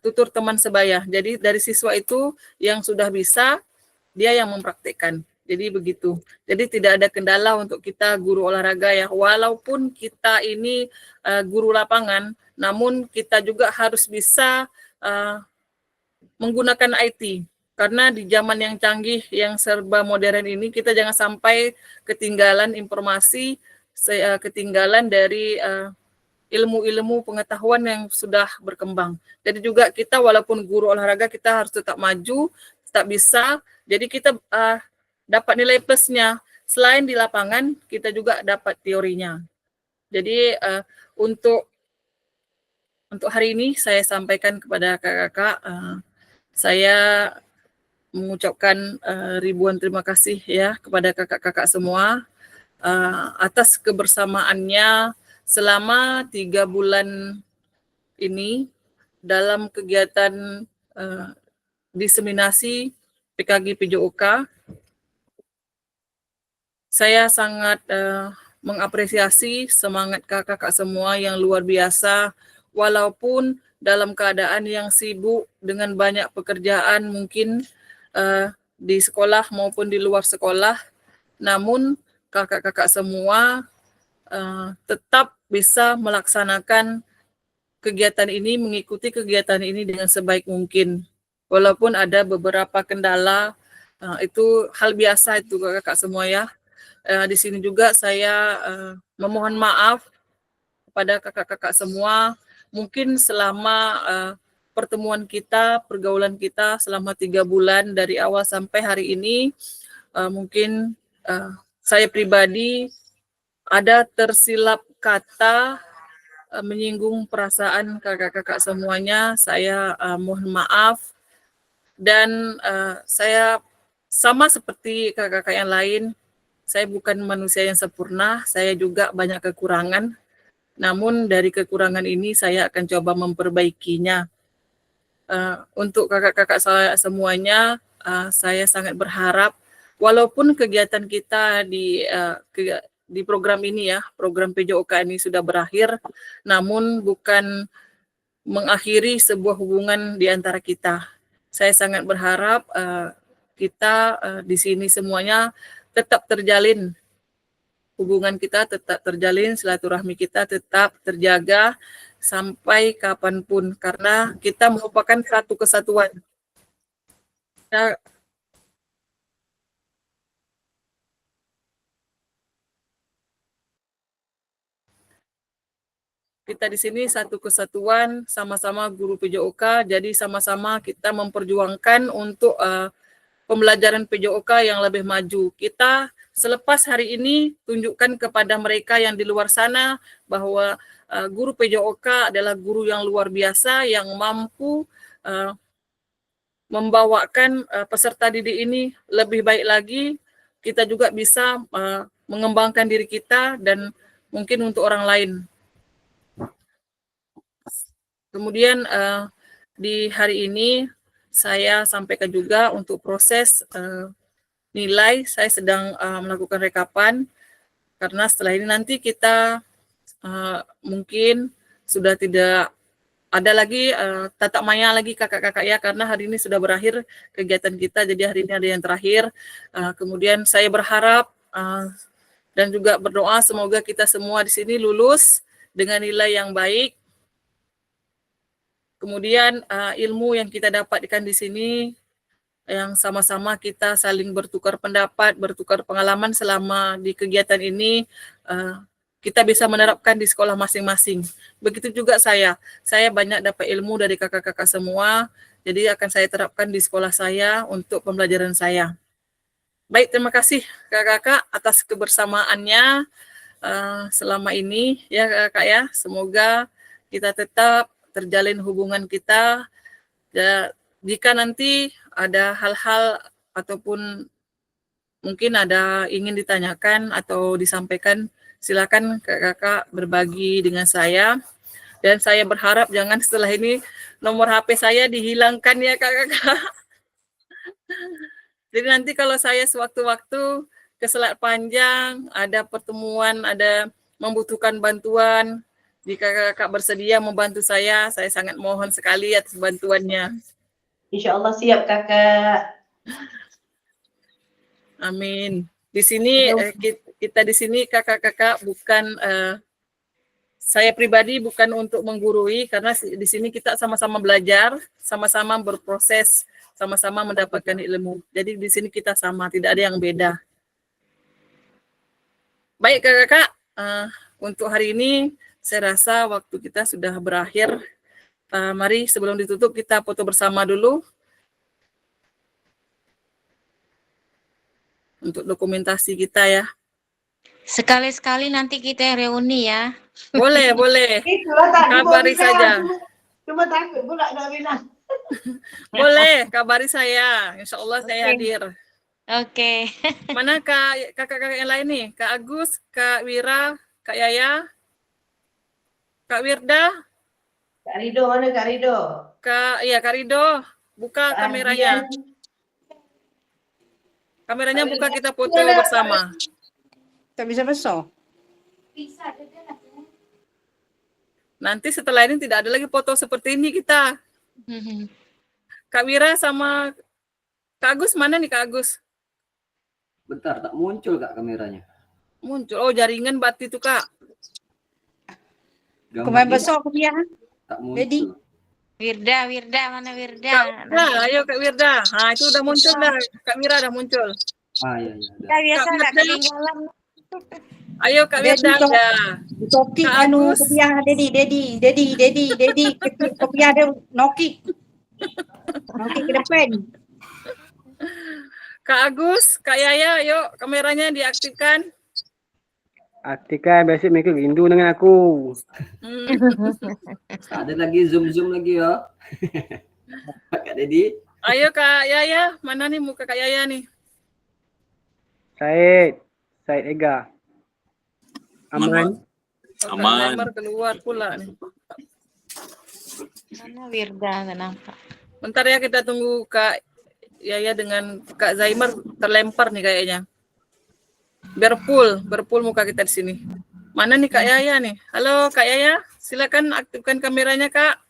tutur teman sebaya. Jadi dari siswa itu yang sudah bisa, dia yang mempraktikkan. Jadi begitu. Jadi tidak ada kendala untuk kita guru olahraga ya. Walaupun kita ini guru lapangan, namun kita juga harus bisa menggunakan IT. Karena di zaman yang canggih, yang serba modern ini, kita jangan sampai ketinggalan informasi, ketinggalan dari ilmu-ilmu pengetahuan yang sudah berkembang. Jadi juga kita walaupun guru olahraga kita harus tetap maju, tetap bisa. Jadi kita dapat nilai plusnya. Selain di lapangan, kita juga dapat teorinya. Jadi untuk hari ini saya sampaikan kepada kakak-kakak, saya mengucapkan ribuan terima kasih ya kepada kakak-kakak semua atas kebersamaannya selama 3 bulan ini dalam kegiatan diseminasi PKG PJOK. Saya sangat mengapresiasi semangat kakak-kakak semua yang luar biasa, walaupun dalam keadaan yang sibuk dengan banyak pekerjaan mungkin di sekolah maupun di luar sekolah, namun kakak-kakak semua tetap bisa melaksanakan kegiatan ini, mengikuti kegiatan ini dengan sebaik mungkin. Walaupun ada beberapa kendala, itu hal biasa itu kakak-kakak semua ya. Di sini juga saya memohon maaf kepada kakak-kakak semua. Mungkin selama pertemuan kita, pergaulan kita selama 3 bulan dari awal sampai hari ini, mungkin saya pribadi ada tersilap kata menyinggung perasaan kakak-kakak semuanya. Saya mohon maaf, dan saya sama seperti kakak-kakak yang lain, saya bukan manusia yang sempurna, saya juga banyak kekurangan. Namun dari kekurangan ini saya akan coba memperbaikinya. Untuk kakak-kakak saya semuanya, saya sangat berharap walaupun kegiatan kita di program ini ya, program PJOK ini sudah berakhir, namun bukan mengakhiri sebuah hubungan di antara kita. Saya sangat berharap kita di sini semuanya tetap terjalin, hubungan kita tetap terjalin, silaturahmi kita tetap terjaga sampai kapanpun, karena kita merupakan satu kesatuan. Kita di sini satu kesatuan, sama-sama guru PJOK, jadi sama-sama kita memperjuangkan untuk pembelajaran PJOK yang lebih maju. Kita selepas hari ini tunjukkan kepada mereka yang di luar sana bahwa guru PJOK adalah guru yang luar biasa, yang mampu membawakan peserta didik ini lebih baik lagi. Kita juga bisa mengembangkan diri kita dan mungkin untuk orang lain. Kemudian di hari ini saya sampaikan juga untuk proses nilai, saya sedang melakukan rekapan, karena setelah ini nanti kita mungkin sudah tidak ada lagi tatap maya lagi kakak-kakak ya, karena hari ini sudah berakhir kegiatan kita, jadi hari ini ada yang terakhir. Kemudian saya berharap dan juga berdoa semoga kita semua di sini lulus dengan nilai yang baik. Kemudian ilmu yang kita dapatkan di sini, yang sama-sama kita saling bertukar pendapat, bertukar pengalaman selama di kegiatan ini, kita bisa menerapkan di sekolah masing-masing. Begitu juga saya banyak dapat ilmu dari kakak-kakak semua, jadi akan saya terapkan di sekolah saya untuk pembelajaran saya. Baik, terima kasih kakak-kakak atas kebersamaannya selama ini ya kakak ya. Semoga kita tetap terjalin hubungan kita. Ya, jika nanti ada hal-hal ataupun mungkin ada ingin ditanyakan atau disampaikan, silakan kakak-kakak berbagi dengan saya. Dan saya berharap jangan setelah ini nomor HP saya dihilangkan ya kakak-kakak. Jadi nanti kalau saya sewaktu-waktu ke Selat Panjang, ada pertemuan, ada membutuhkan bantuan, jika kakak bersedia membantu saya sangat mohon sekali atas bantuannya. Insya Allah siap kakak. Amin. Di sini kita di sini kakak-kakak bukan saya pribadi bukan untuk menggurui, karena di sini kita sama-sama belajar, sama-sama berproses, sama-sama mendapatkan ilmu. Jadi di sini kita sama, tidak ada yang beda. Baik kakak-kakak, untuk hari ini saya rasa waktu kita sudah berakhir. Mari sebelum ditutup kita foto bersama dulu. untuk dokumentasi kita ya. Sekali-sekali nanti kita reuni ya. Boleh, boleh. Itulah tadi mau Kabari bilang, saja. cuma takut pula nak bilang. Boleh, kabari saya. Insya Allah saya hadir. Oke. Mana kakak-kakak yang lain nih? Kak Agus, Kak Wira, Kak Yaya, Kak Wirda, Kak Rido mana Kak Rido? Kak Rido. Buka Kak kameranya. Ardian. Kameranya buka, kita foto Mana? bersama. Tak bisa besar. Nanti setelah ini tidak ada lagi foto seperti ini kita. Kak Wira sama Kak Agus, mana nih Kak Agus? Bentar, tak muncul Kak kameranya. Muncul. Oh, jaringan batu itu Kak. Kemarin besar kopiah. tak Jadi. muncul. Wirda, mana Wirda? Nah, ayo Kak Wirda. Nah, itu udah muncul dah. Kak Wira udah muncul. Ah iya iya. Kita biasa Kak nggak Wirda. ketinggalan. Ayo Kak Wirda Jadi, udah. Toki Kak anu Agus. kopiah Dedi kecil kopiah dia noki. Noki ke depan. Kak Agus, Kak Yaya, yuk kameranya diaktifkan. Aktifkan, biasa mereka rindu dengan aku. Ada lagi zoom lagi ya. Kak Dedi. Ayo Kak Yaya, mana nih muka Kak Yaya nih? Said Ega. Aman. Oh, Kak Aman. Zaimar keluar pula nih. Mana Wirda nggak nampak. Bentar ya, kita tunggu Kak Yaya dengan Kak Zaimar terlempar nih kayaknya. Berpul muka kita di sini. Mana nih Kak Yaya nih? Halo Kak Yaya, silakan aktifkan kameranya Kak.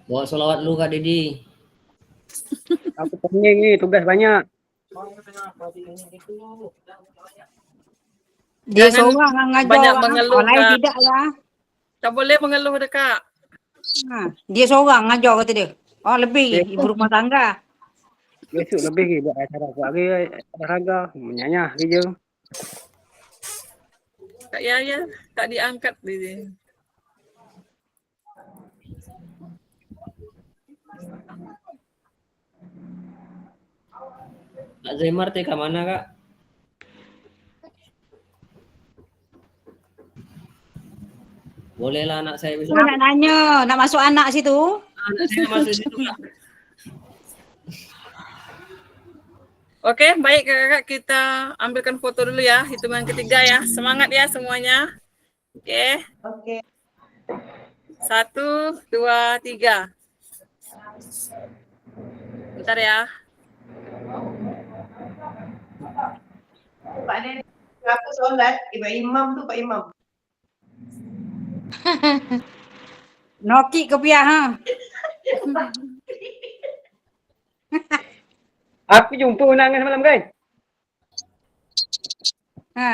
Bawa sholawat lu Kak Dedi. Aku pening ni, tugas banyak. Dia Jangan seorang yang ngajar banyak orang. mengeluh, Orang lain Kak. tidak lah. Tak boleh mengeluh dah Kak. Dia seorang ngajar kata dia. Oh lebih ibu rumah tangga. Besok lebih ke buat acara buat hari olahraga, menyanyah kerja. Kak Yaya tak diangkat di sini. Kak Zaimar TK mana Kak? Bolehlah anak saya besok. Nak nanya, nak masuk anak situ. Anak saya masuk situ Kak. Oke, baik kakak, kita ambilkan foto dulu ya, hitungan ketiga ya. Semangat ya semuanya. Oke. Oke. 1, 2, 3. Bentar ya. Pak Dedi, kenapa solat? Pak Imam tu Pak Imam. Noki kopiah ha. Aku jumpa undangan semalam kan? Ha.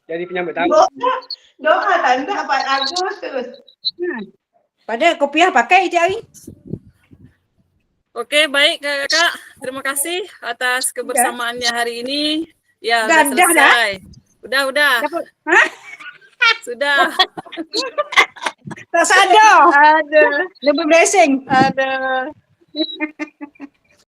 Jadi penyambut tamu. Doa tanda Pak Agus terus. Pada kopiah pakai tiap hari. Oke, baik kakak. Terima kasih atas kebersamaannya hari ini. Ya, Dah, sudah dah, selesai. Udah. Dapat. Ha? Sudah. Tak sadar. Ada. Lebih blessing. Ada.